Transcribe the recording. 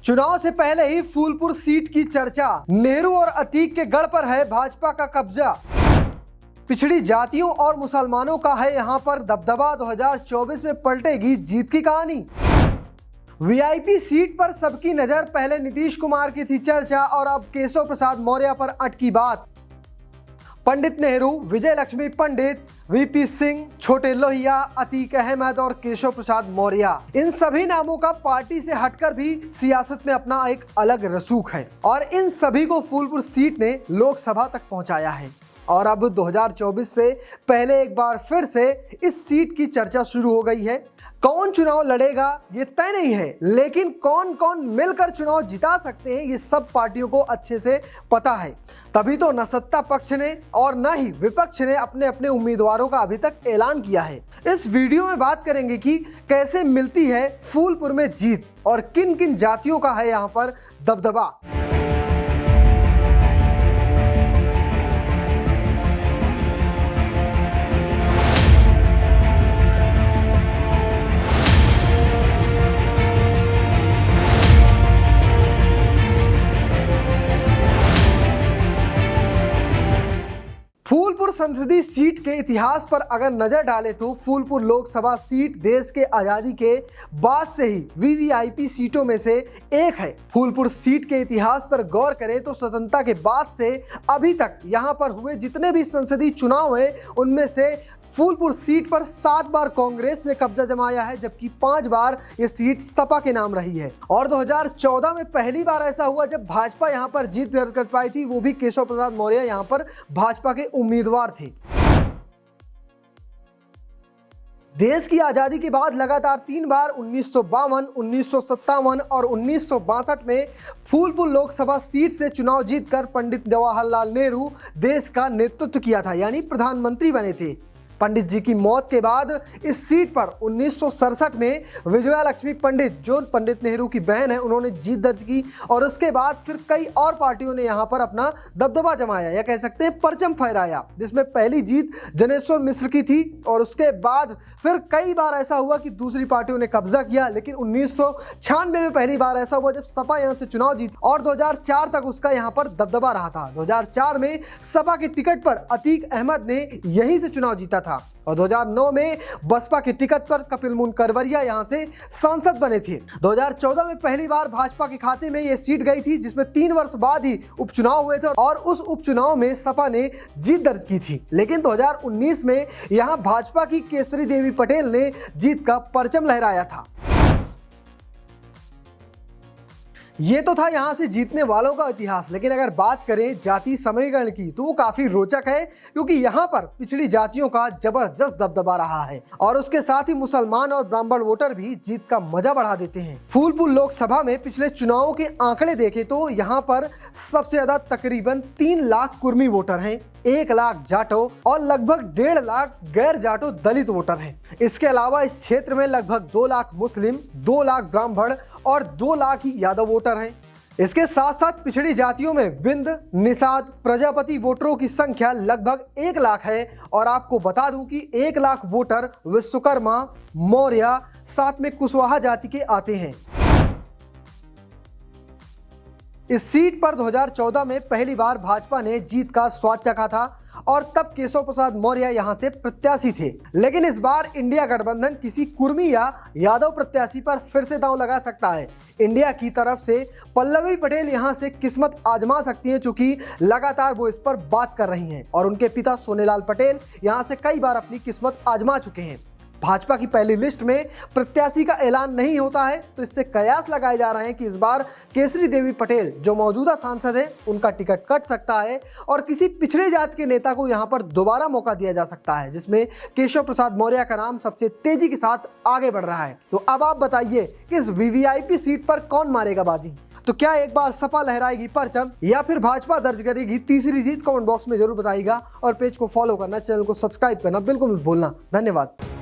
चुनाव से पहले ही फूलपुर सीट की चर्चा, नेहरू और अतीक के गढ़ पर है भाजपा का कब्जा। पिछड़ी जातियों और मुसलमानों का है यहां पर दबदबा, 2024 में पलटेगी जीत की कहानी। वीआईपी सीट पर सबकी नजर, पहले नीतीश कुमार की थी चर्चा और अब केशव प्रसाद मौर्य पर अटकी बात। पंडित नेहरू, विजय लक्ष्मी पंडित, वीपी सिंह, छोटे लोहिया, अतीक अहमद और केशव प्रसाद मौर्य, इन सभी नामों का पार्टी से हटकर भी सियासत में अपना एक अलग रसूख है और इन सभी को फूलपुर सीट ने लोकसभा तक पहुंचाया है। और अब 2024 से पहले एक बार फिर से इस सीट की चर्चा शुरू हो गई है। कौन चुनाव लड़ेगा ये तय नहीं है, लेकिन कौन कौन मिलकर चुनाव जिता सकते हैं ये सब पार्टियों को अच्छे से पता है। तभी तो न सत्ता पक्ष ने और न ही विपक्ष ने अपने अपने उम्मीदवारों का अभी तक ऐलान किया है। इस वीडियो में बात करेंगे कि कैसे मिलती है फूलपुर में जीत और किन किन जातियों का है यहाँ पर दबदबा। फूलपुर संसदीय सीट के इतिहास पर अगर नजर डालें तो फूलपुर लोकसभा सीट देश के आजादी के बाद से ही वीवीआईपी सीटों में से एक है। फूलपुर सीट के इतिहास पर गौर करें तो स्वतंत्रता के बाद से अभी तक यहां पर हुए जितने भी संसदीय चुनाव हैं उनमें से फूलपुर सीट पर 7 बार कांग्रेस ने कब्जा जमाया है, जबकि 5 बार ये सीट सपा के नाम रही है। और 2014 में पहली बार ऐसा हुआ जब भाजपा यहां पर जीत दर्ज कर पाई थी, वो भी केशव प्रसाद मौर्य यहां पर भाजपा के उम्मीदवार थे। देश की आजादी के बाद लगातार 3 बार 1952, 1957 और 1962 में फूलपुर लोकसभा सीट से चुनाव जीतकर पंडित जवाहरलाल नेहरू देश का नेतृत्व किया था, यानी प्रधानमंत्री बने थे। पंडित जी की मौत के बाद इस सीट पर 1967 में विजया लक्ष्मी पंडित, जो पंडित नेहरू की बहन है, उन्होंने जीत दर्ज की और उसके बाद फिर कई और पार्टियों ने यहां पर अपना दबदबा जमाया या कह सकते हैं परचम फहराया, जिसमें पहली जीत जनेश्वर मिश्र की थी और उसके बाद फिर कई बार ऐसा हुआ कि दूसरी पार्टियों ने कब्जा किया। लेकिन 1996 में पहली बार ऐसा हुआ जब सपा यहां से चुनाव जीती और 2004 तक उसका यहां पर दबदबा रहा था। 2004 में सपा के टिकट पर अतीक अहमद ने यहीं से चुनाव जीता था और 2009 में बसपा के टिकट पर कपिल मुन करवरिया यहां से सांसद बने थे। 2014 में पहली बार भाजपा के खाते में यह सीट गई थी, जिसमें 3 वर्ष बाद ही उपचुनाव हुए थे और उस उपचुनाव में सपा ने जीत दर्ज की थी। लेकिन 2019 में यहां भाजपा की केसरी देवी पटेल ने जीत का परचम लहराया था। ये तो था यहां से जीतने वालों का इतिहास, लेकिन अगर बात करें जाति समीकरण की तो वो काफी रोचक है, क्योंकि यहां पर पिछड़ी जातियों का जबरदस्त दबदबा रहा है और उसके साथ ही मुसलमान और ब्राह्मण वोटर भी जीत का मजा बढ़ा देते हैं। फूलपुर लोकसभा में पिछले चुनावों के आंकड़े देखें तो यहाँ पर सबसे ज्यादा तकरीबन 3 लाख कुर्मी वोटर हैं, 1 लाख जाटो और लगभग 1.5 लाख गैर जाटो दलित वोटर हैं। इसके अलावा इस क्षेत्र में लगभग 2 लाख मुस्लिम, 2 लाख ब्राह्मण और 2 लाख ही यादव वोटर हैं। इसके साथ साथ पिछड़ी जातियों में बिंद, निषाद, प्रजापति वोटरों की संख्या लगभग 1 लाख है और आपको बता दूं कि 1 लाख वोटर विश्वकर्मा, मौर्य, साथ में कुशवाहा जाति के आते हैं। इस सीट पर 2014 में पहली बार भाजपा ने जीत का स्वाद चखा था और तब केशव प्रसाद मौर्य यहां से प्रत्याशी थे। लेकिन इस बार इंडिया गठबंधन किसी कुर्मी या यादव प्रत्याशी पर फिर से दांव लगा सकता है। इंडिया की तरफ से पल्लवी पटेल यहां से किस्मत आजमा सकती हैं, क्योंकि लगातार वो इस पर बात कर रही हैं और उनके पिता सोनेलाल पटेल यहां से कई बार अपनी किस्मत आजमा चुके हैं। भाजपा की पहली लिस्ट में प्रत्याशी का ऐलान नहीं होता है, तो इससे कयास लगाए जा रहे हैं कि इस बार केसरी देवी पटेल जो मौजूदा सांसद है उनका टिकट कट सकता है और किसी पिछड़े जात के नेता को यहां पर दोबारा मौका दिया जा सकता है, जिसमें केशव प्रसाद मौर्य का नाम सबसे तेजी के साथ आगे बढ़ रहा है। तो अब आप बताइए कि इस वीवीआईपी सीट पर कौन मारेगा बाजी? तो क्या एक बार सपा लहराएगी परचम या फिर भाजपा दर्ज करेगी तीसरी जीत? कमेंट बॉक्स में जरूर बताइएगा और पेज को फॉलो करना, चैनल को सब्सक्राइब करना बिल्कुल मत भूलना। धन्यवाद।